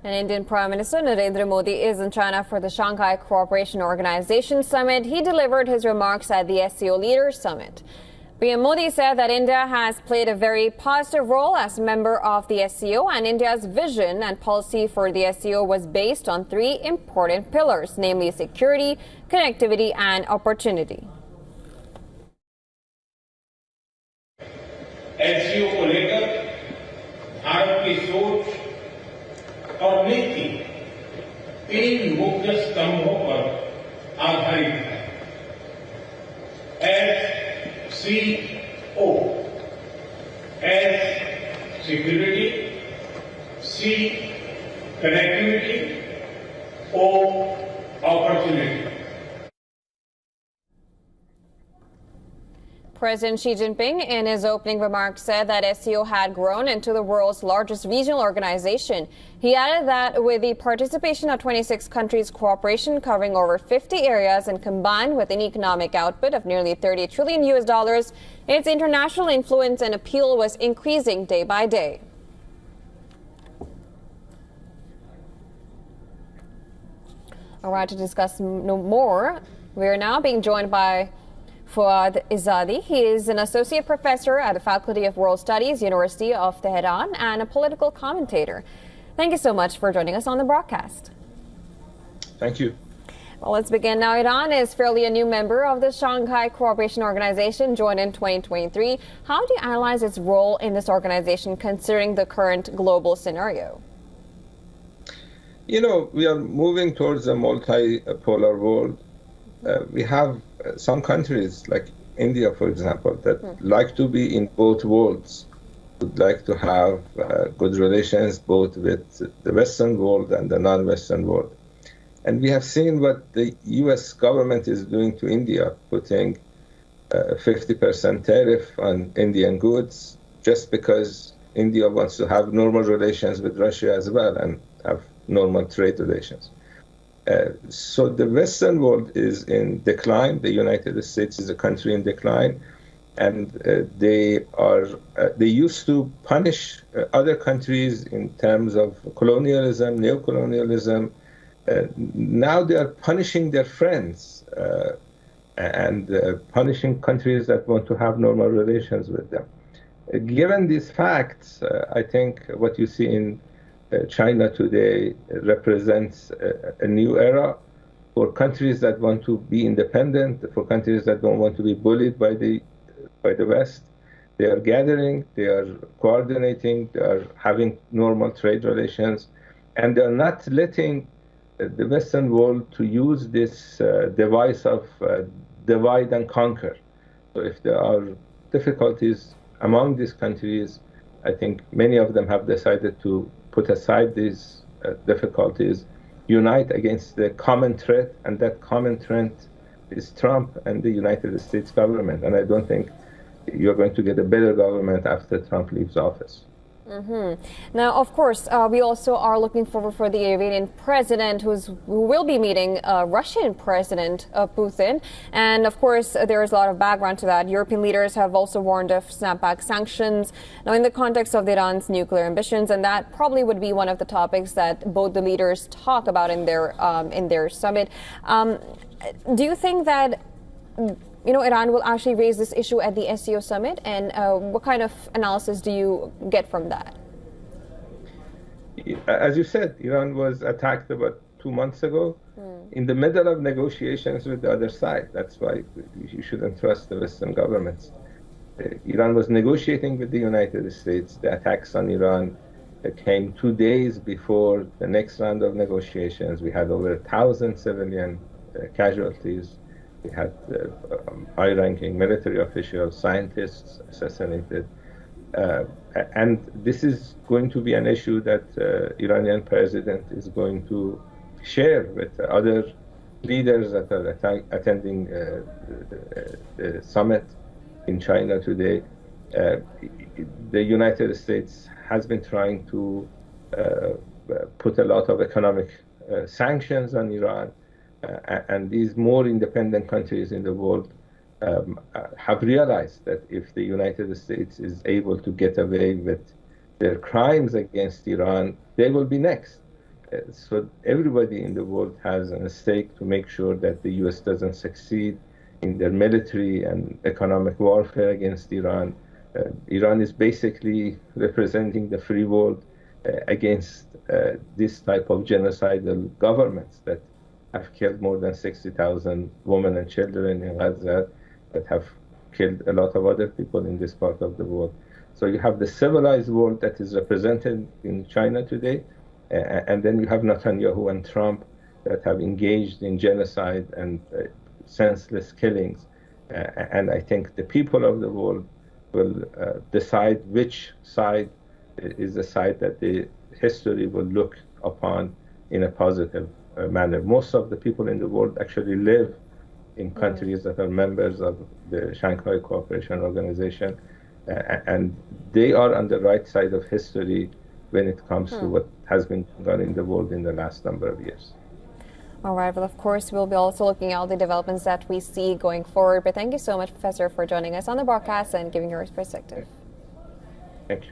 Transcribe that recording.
And Indian Prime Minister Narendra Modi is in China for the Shanghai Cooperation Organization Summit. He delivered his remarks at the SCO Leaders Summit. PM Modi said that India has played a very positive role as a member of the SCO, and India's vision and policy for the SCO was based on three important pillars, namely security, connectivity, and opportunity. SCO को लेकर भारत की सोच और नीति तीन मुख्य स्तंभों पर आधारित है। SCO, S security, C connectivity, O opportunity. President Xi Jinping, in his opening remarks, said that SCO had grown into the world's largest regional organization. He added that with the participation of 26 countries, cooperation covering over 50 areas and combined with an economic output of nearly $30 trillion, its international influence and appeal was increasing day by day. All right, to discuss no more, we are now being joined by Fuad Izadi. He is an associate professor at the Faculty of World Studies, University of Tehran, and a political commentator. Thank you so much for joining us on the broadcast. Thank you. Well, let's begin now. Iran is fairly a new member of the Shanghai Cooperation Organization, joined in 2023. How do you analyze its role in this organization considering the current global scenario? You know, we are moving towards a multipolar world. We have some countries like India, for example, that like to be in both worlds, would like to have good relations both with the Western world and the non-Western world. And we have seen what the U.S. government is doing to India, putting a 50% tariff on Indian goods just because India wants to have normal relations with Russia as well and have normal trade relations. So the Western world is in decline. The United States is a country in decline, and they used to punish other countries in terms of colonialism, neocolonialism. Now they are punishing their friends and punishing countries that want to have normal relations with them. Given these facts, I think what you see in China today represents a new era for countries that want to be independent, for countries that don't want to be bullied by the West. They are gathering, they are coordinating, they are having normal trade relations, and they are not letting the Western world to use this device of divide and conquer. So if there are difficulties among these countries, I think many of them have decided to put aside these difficulties, unite against the common threat, and that common threat is Trump and the United States government. And I don't think you're going to get a better government after Trump leaves office. Now, of course, we also are looking forward for the Iranian president who will be meeting Russian President Putin. And of course, there is a lot of background to that. European leaders have also warned of snapback sanctions. Now, in the context of Iran's nuclear ambitions, and that probably would be one of the topics that both the leaders talk about in their summit. Do you think that Iran will actually raise this issue at the SCO Summit, and what kind of analysis do you get from that? As you said, Iran was attacked about 2 months ago in the middle of negotiations with the other side. That's why you shouldn't trust the Western governments. Iran was negotiating with the United States. The attacks on Iran came 2 days before the next round of negotiations. We had over 1,000 civilian casualties. We had high-ranking military officials, scientists assassinated. And this is going to be an issue that Iranian president is going to share with other leaders that are attending the summit in China today. The United States has been trying to put a lot of economic sanctions on Iran. And these more independent countries in the world have realized that if the United States is able to get away with their crimes against Iran, they will be next. So everybody in the world has a stake to make sure that the U.S. doesn't succeed in their military and economic warfare against Iran. Iran is basically representing the free world against this type of genocidal governments that have killed more than 60,000 women and children in Gaza, that have killed a lot of other people in this part of the world. So you have the civilized world that is represented in China today, and then you have Netanyahu and Trump that have engaged in genocide and senseless killings. And I think the people of the world will decide which side is the side that the history will look upon in a positive manner. Most of the people in the world actually live in countries that are members of the Shanghai Cooperation Organization, and they are on the right side of history when it comes to what has been done in the world in the last number of years. All right. Well, of course, we'll be also looking at the developments that we see going forward. But thank you so much, Professor, for joining us on the broadcast and giving your perspective. Thank you.